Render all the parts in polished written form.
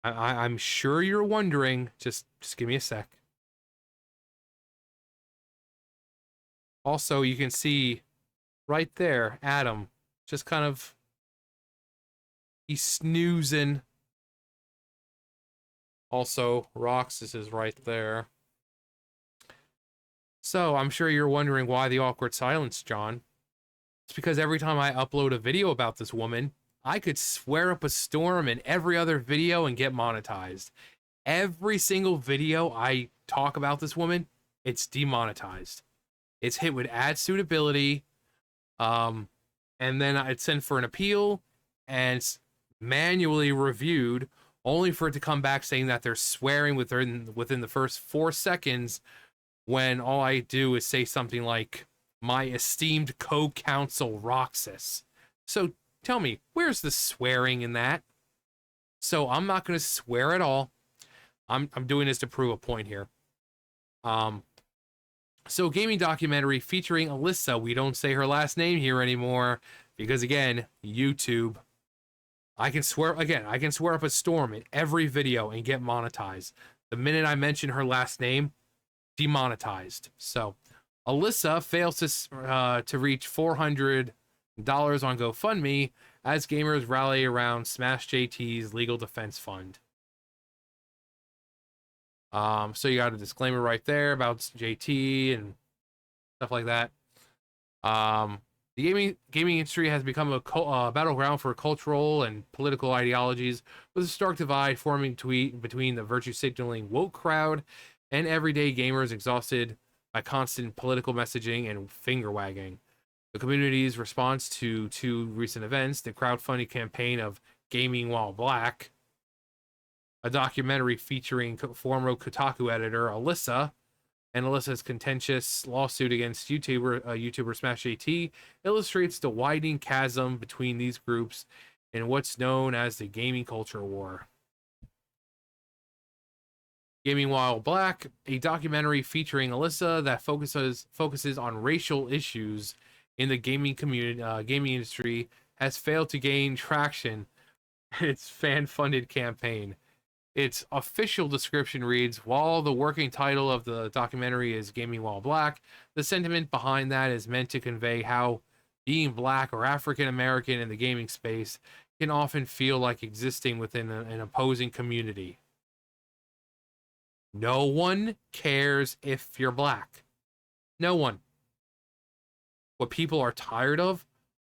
I'm sure you're wondering. Just give me a sec. Also, you can see right there, Adam, just kind of he's snoozing. Also, Roxas is right there. So I'm sure you're wondering why the awkward silence, John. It's because every time I upload a video about this woman, I could swear up a storm in every other video and get monetized. Every single video I talk about this woman, it's demonetized. It's hit with ad suitability, um, and then I'd send for an appeal, and it's manually reviewed, only for it to come back saying that they're swearing within the first 4 seconds, when all I do is say something like, "My esteemed co-counsel Roxas." So tell me, where's the swearing in that? So I'm not going to swear at all. I'm doing this to prove a point here. So gaming documentary featuring Alyssa. We don't say her last name here anymore because, again, YouTube. I can swear up a storm in every video and get monetized. The minute I mention her last name, demonetized. So Alyssa fails to reach $400 on GoFundMe as gamers rally around Smash JT's legal defense fund. So you got a disclaimer right there about JT and stuff like that. The gaming industry has become a battleground for cultural and political ideologies, with a stark divide forming between the virtue signaling woke crowd and everyday gamers exhausted by constant political messaging and finger wagging. The community's response to two recent events, the crowdfunding campaign of Gaming While Black, a documentary featuring former Kotaku editor Alyssa, and Alyssa's contentious lawsuit against YouTuber Smash JT, illustrates the widening chasm between these groups in what's known as the gaming culture war. Gaming While Black, a documentary featuring Alyssa that focuses on racial issues in the gaming industry, has failed to gain traction in its fan-funded campaign. Its official description reads, while the working title of the documentary is Gaming While Black, the sentiment behind that is meant to convey how being black or African American in the gaming space can often feel like existing within an opposing community. No one cares if you're black. No one. What people are tired of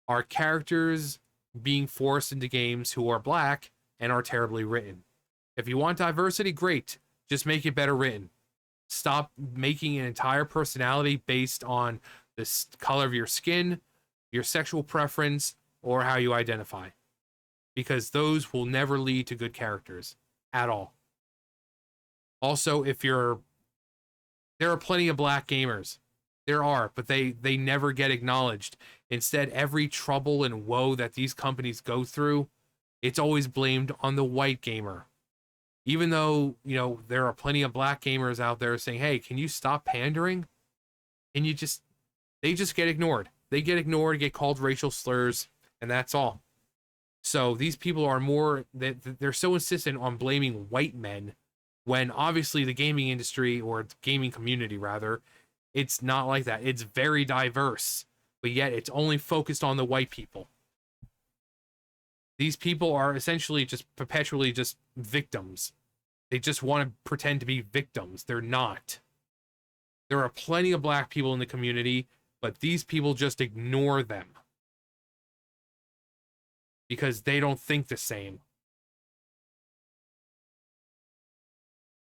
are characters being forced into games who are black and are terribly written. If you want diversity, great. Just make it better written. Stop making an entire personality based on the color of your skin, your sexual preference, or how you identify. Because those will never lead to good characters at all. Also, there are plenty of black gamers. There are, but they never get acknowledged. Instead, every trouble and woe that these companies go through, it's always blamed on the white gamer. Even though, there are plenty of black gamers out there saying, hey, can you stop pandering? And they just get ignored. They get ignored, get called racial slurs, and that's all. So these people are they're so insistent on blaming white men, when obviously the gaming industry, or gaming community rather, it's not like that. It's very diverse, but yet it's only focused on the white people. These people are essentially just perpetually just victims. They just want to pretend to be victims. They're not. There are plenty of black people in the community, but these people just ignore them because they don't think the same.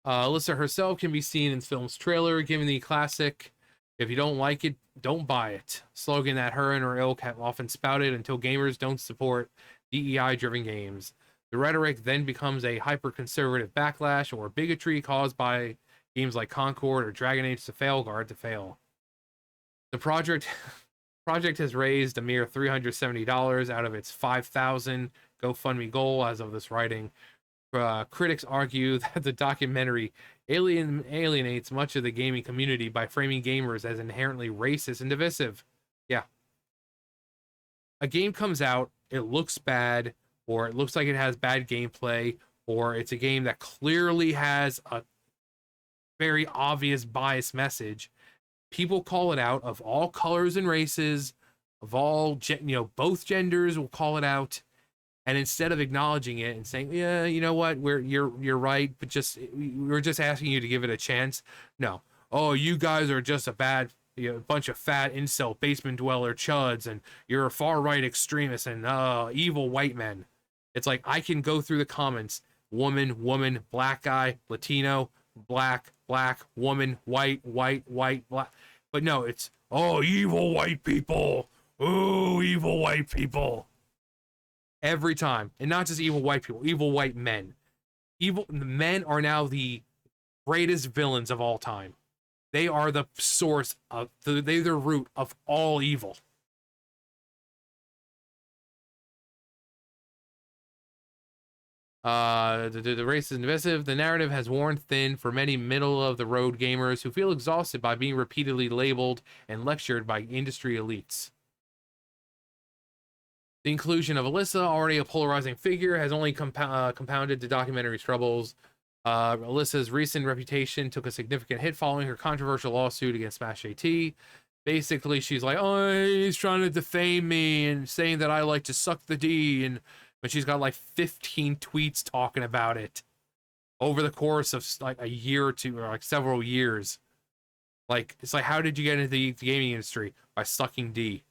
Alyssa herself can be seen in the film's trailer, giving the classic, "If you don't like it, don't buy it," slogan that her and her ilk have often spouted until gamers don't support DEI-driven games. The rhetoric then becomes a hyper-conservative backlash or bigotry caused by games like Concord or Dragon Age to fail. The project has raised a mere $370 out of its $5,000 GoFundMe goal as of this writing. Critics argue that the documentary alienates much of the gaming community by framing gamers as inherently racist and divisive. Yeah. A game comes out, it looks bad, or it looks like it has bad gameplay, or it's a game that clearly has a very obvious bias message, people call it out of all colors and races, of all both genders will call it out. And instead of acknowledging it and saying, yeah, you know what, you're right, but we're just asking you to give it a chance. No. Oh, you guys are just a bad bunch of fat incel basement dweller chuds, and you're a far right extremist and evil white men. It's like I can go through the comments: woman, black guy, Latino, black, woman, white, black. But no, it's evil white people. Oh, evil white people. Every time. And not just evil white people, evil white men. Evil men are now the greatest villains of all time. They are the source of they're the root of all evil. The race is divisive. The narrative has worn thin for many middle-of-the-road gamers who feel exhausted by being repeatedly labeled and lectured by industry elites. The inclusion of Alyssa, already a polarizing figure, has only compounded the documentary's troubles. Alyssa's recent reputation took a significant hit following her controversial lawsuit against Smash AT. Basically, she's like, oh, he's trying to defame me and saying that I like to suck the D, but she's got like 15 tweets talking about it over the course of like a year or two, or like several years. Like, it's like, how did you get into the gaming industry? By sucking D.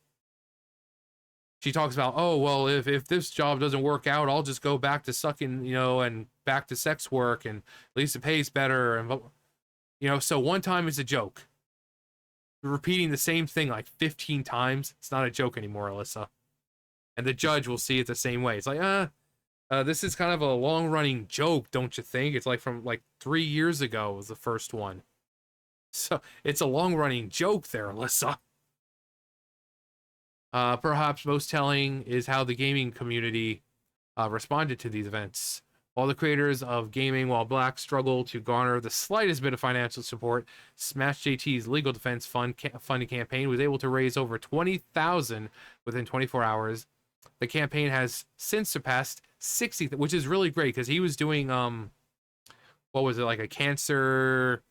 She talks about, oh, well, if this job doesn't work out, I'll just go back to sucking, and back to sex work, and at least it pays better. And, so one time it's a joke. Repeating the same thing like 15 times, it's not a joke anymore, Alyssa. And the judge will see it the same way. It's like, this is kind of a long-running joke, don't you think? It's like from like 3 years ago was the first one. So it's a long-running joke there, Alyssa. Perhaps most telling is how the gaming community responded to these events. While the creators of Gaming While Black struggle to garner the slightest bit of financial support, Smash JT's legal defense funding campaign was able to raise over $20,000 within 24 hours. The campaign has since surpassed 60, which is really great because he was doing what was it, like a cancer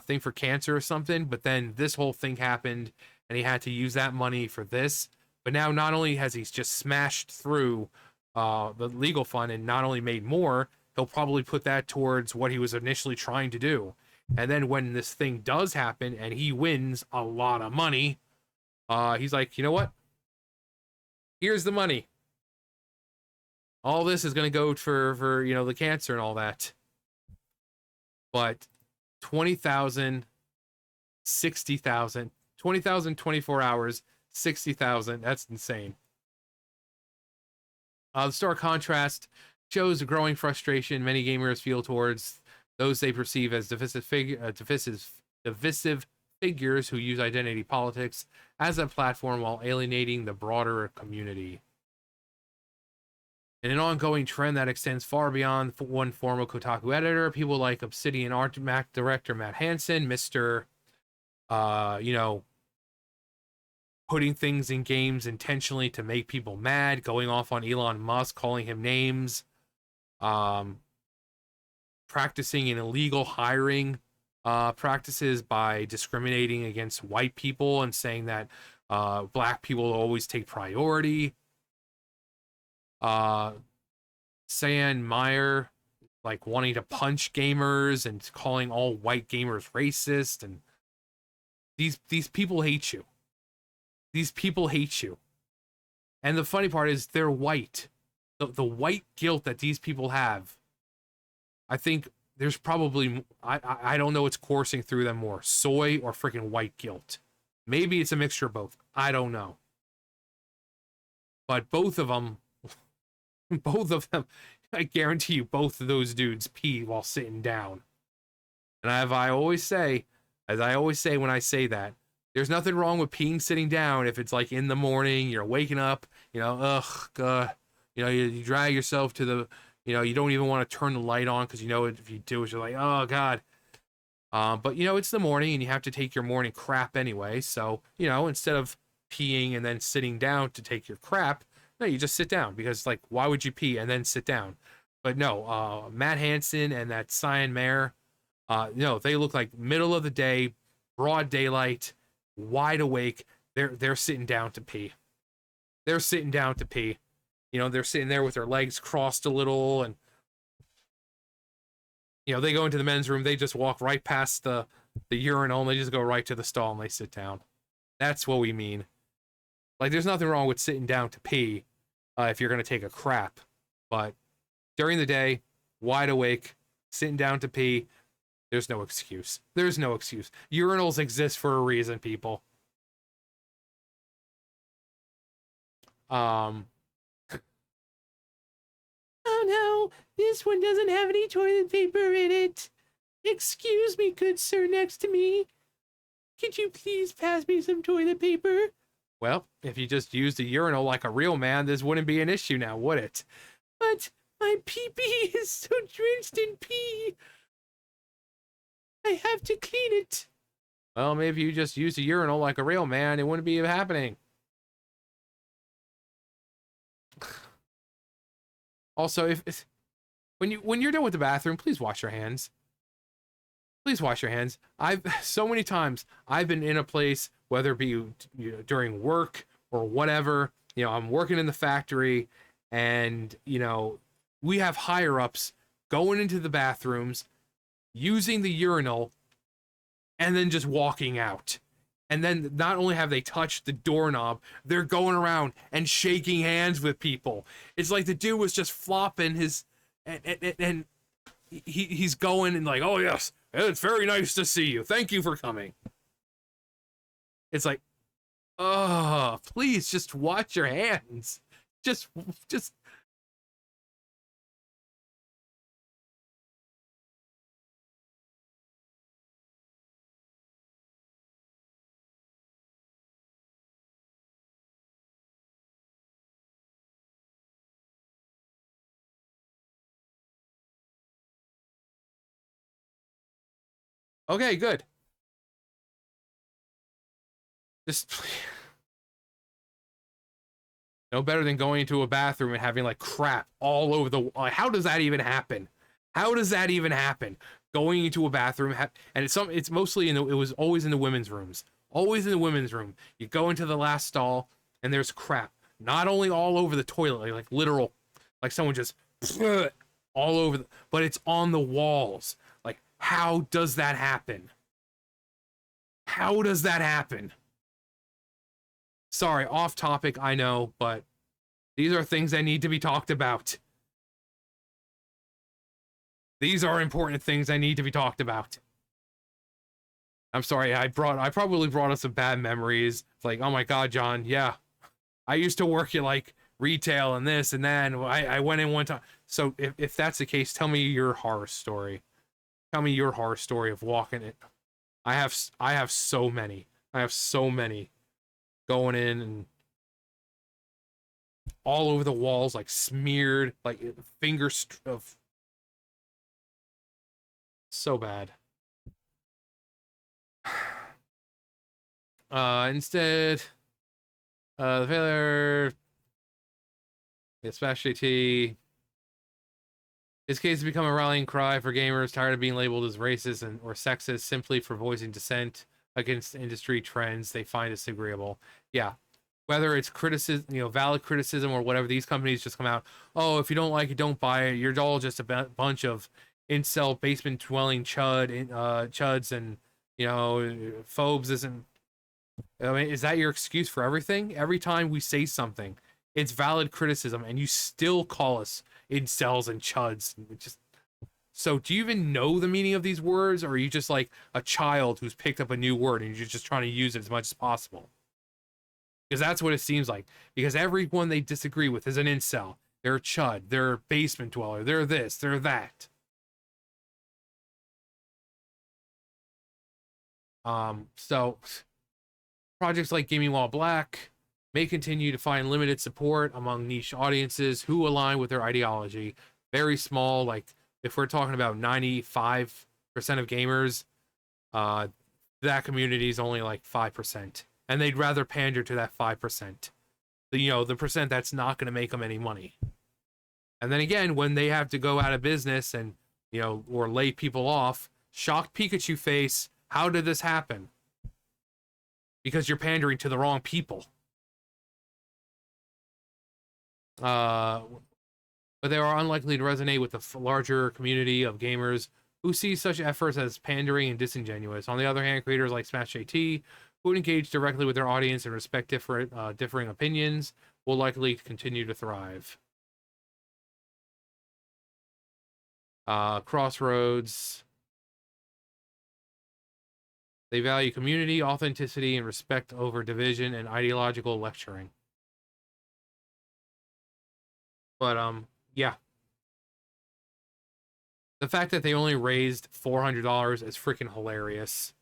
thing for cancer or something, but then this whole thing happened and he had to use that money for this. But now not only has he just smashed through the legal fund and not only made more, he'll probably put that towards what he was initially trying to do. And then when this thing does happen and he wins a lot of money, he's like, you know what? Here's the money. All this is going to go for the cancer and all that. But 20,000, 60,000, 20,000, 24 hours, 60,000. That's insane. The stark contrast shows a growing frustration many gamers feel towards those they perceive as divisive figures who use identity politics as a platform while alienating the broader community. In an ongoing trend that extends far beyond one former Kotaku editor, people like Obsidian art director Matt Hansen, Mr. Putting things in games intentionally to make people mad, going off on Elon Musk, calling him names, practicing an illegal hiring practices by discriminating against white people and saying that black people always take priority. San Meyer, like wanting to punch gamers and calling all white gamers racist, and these people hate you. These people hate you. And the funny part is they're white. The white guilt that these people have, I think there's probably, I don't know what's coursing through them more, soy or freaking white guilt. Maybe it's a mixture of both. I don't know. But both of them, I guarantee you, both of those dudes pee while sitting down. And as I always say when I say that, there's nothing wrong with peeing sitting down if it's like in the morning, you're waking up, you drag yourself to the, you don't even want to turn the light on because if you do it, you're like, oh God. But it's the morning and you have to take your morning crap anyway. So, instead of peeing and then sitting down to take your crap, no, you just sit down because, like, why would you pee and then sit down? But no, Matt Hansen and that Cyan Mare, no, they look like middle of the day, broad daylight, wide awake. They're sitting down to pee. They're sitting down to pee. You know, they're sitting there with their legs crossed a little, and you know, they go into the men's room. They just walk right past the urinal, and they just go right to the stall and they sit down. That's what we mean. Like, there's nothing wrong with sitting down to pee if you're gonna take a crap, but during the day, wide awake, sitting down to pee, there's no excuse. There's no excuse. Urinals exist for a reason, people. Oh no, this one doesn't have any toilet paper in it. Excuse me, good sir next to me. Could you please pass me some toilet paper? Well, if you just used a urinal like a real man, this wouldn't be an issue now, would it? But my pee-pee is so drenched in pee. I have to clean it. Well, maybe if you just used a urinal like a real man, it wouldn't be happening. Also, if when you're done with the bathroom, please wash your hands. Please wash your hands. I've so many times I've been in a place, whether it be, you know, during work or whatever. You know, I'm working in the factory, and you know, we have higher ups going into the bathrooms, using the urinal, and then just walking out. And then not only have they touched the doorknob, they're going around and shaking hands with people. It's like the dude was just flopping his, and he's going and like, oh yes, it's very nice to see you. Thank you for coming. It's like, oh, please just wash your hands. Just. Okay, good. Just no better than going into a bathroom and having like crap all over the. Like, how does that even happen? How does that even happen? Going into a bathroom, and it's mostly it was always in the women's rooms. Always in the women's room. You go into the last stall, and there's crap. Not only all over the toilet, like literal, like someone just all over, but it's on the walls. Like, how does that happen? How does that happen? Sorry, off topic, I know, but these are things that need to be talked about. These are important things that need to be talked about. I'm sorry, I probably brought us some bad memories. It's like, oh my god, John, yeah. I used to work at like retail and this and that, and I went in one time. So if that's the case, tell me your horror story. Tell me your horror story of walking it. I have so many. I have so many going in and all over the walls, like smeared, like fingers of so bad. Instead, the failure, the specialty. This case has become a rallying cry for gamers tired of being labeled as racist or sexist simply for voicing dissent against industry trends they find disagreeable. Yeah, whether it's criticism, you know, valid criticism or whatever, these companies just come out, oh, if you don't like it, don't buy it. You're all just a bunch of incel basement dwelling chuds and, you know, phobes. Isn't, I mean, is that your excuse for everything? Every time we say something, it's valid criticism, and you still call us incels and chuds. Just so, do you even know the meaning of these words, or are you just like a child who's picked up a new word and you're just trying to use it as much as possible? Because that's what it seems like. Because everyone they disagree with is an incel. They're a chud. They're a basement dweller. They're this. They're that. So projects like Gaming While Black may continue to find limited support among niche audiences who align with their ideology. Very small, like if we're talking about 95% of gamers, that community is only like 5%. And they'd rather pander to that 5%. You know, the percent that's not going to make them any money. And then again, when they have to go out of business and, or lay people off, shocked Pikachu face, how did this happen? Because you're pandering to the wrong people. But they are unlikely to resonate with the larger community of gamers who see such efforts as pandering and disingenuous. On the other hand, creators like Smash JT, who engage directly with their audience and respect differing opinions, will likely continue to thrive. Crossroads. They value community, authenticity, and respect over division and ideological lecturing. But, yeah. The fact that they only raised $400 is freaking hilarious.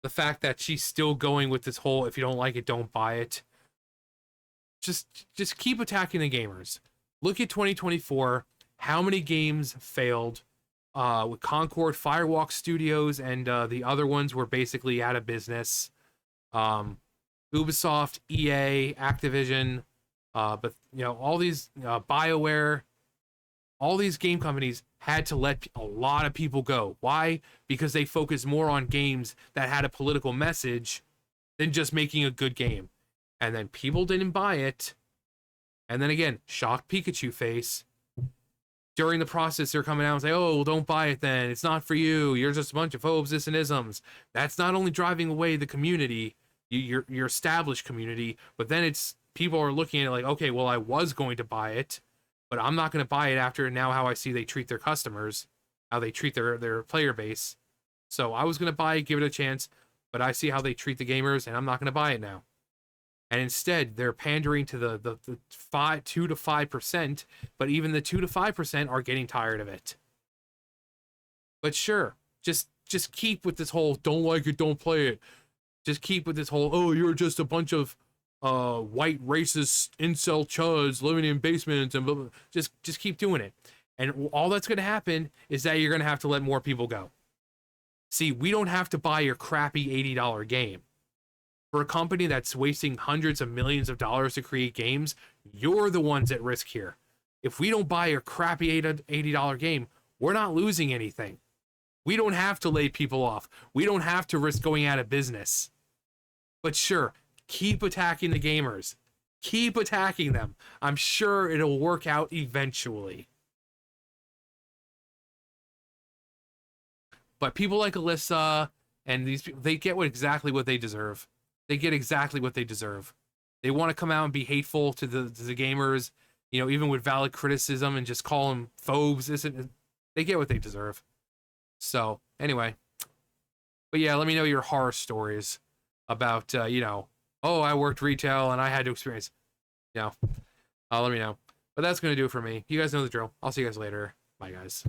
The fact that she's still going with this whole, if you don't like it, don't buy it. Just keep attacking the gamers. Look at 2024. How many games failed? With Concord, Firewalk Studios, and the other ones were basically out of business. Ubisoft, EA, Activision, but all these BioWare, all these game companies had to let a lot of people go. Why? Because they focused more on games that had a political message than just making a good game. And then people didn't buy it. And then again, shocked Pikachu face. During the process, they're coming out and say, oh, well, don't buy it then. It's not for you. You're just a bunch of phobes, this and isms. That's not only driving away the community, your established community, but then it's people are looking at it like, okay, well, I was going to buy it, but I'm not going to buy it after now how I see they treat their customers, how they treat their player base. So I was going to buy it, give it a chance, but I see how they treat the gamers, and I'm not going to buy it now. And instead, they're pandering to the 2 to 5%, but even the 2 to 5% are getting tired of it. But sure, just keep with this whole don't like it, don't play it. Just keep with this whole, oh, you're just a bunch of white racist incel chuds living in basements and blah, blah. Just keep doing it. And all that's going to happen is that you're going to have to let more people go. See, we don't have to buy your crappy $80 game. For a company that's wasting hundreds of millions of dollars to create games, you're the ones at risk here. If we don't buy your crappy $80 game, we're not losing anything. We don't have to lay people off. We don't have to risk going out of business. But sure, keep attacking the gamers. Keep attacking them. I'm sure it'll work out eventually. But people like Alyssa and these people, they get exactly what they deserve. They get exactly what they deserve. They want to come out and be hateful to the gamers, even with valid criticism and just call them phobes. They get what they deserve. So, anyway. But yeah, let me know your horror stories about, oh, I worked retail and I had to experience. Let me know. But that's going to do it for me. You guys know the drill. I'll see you guys later. Bye, guys.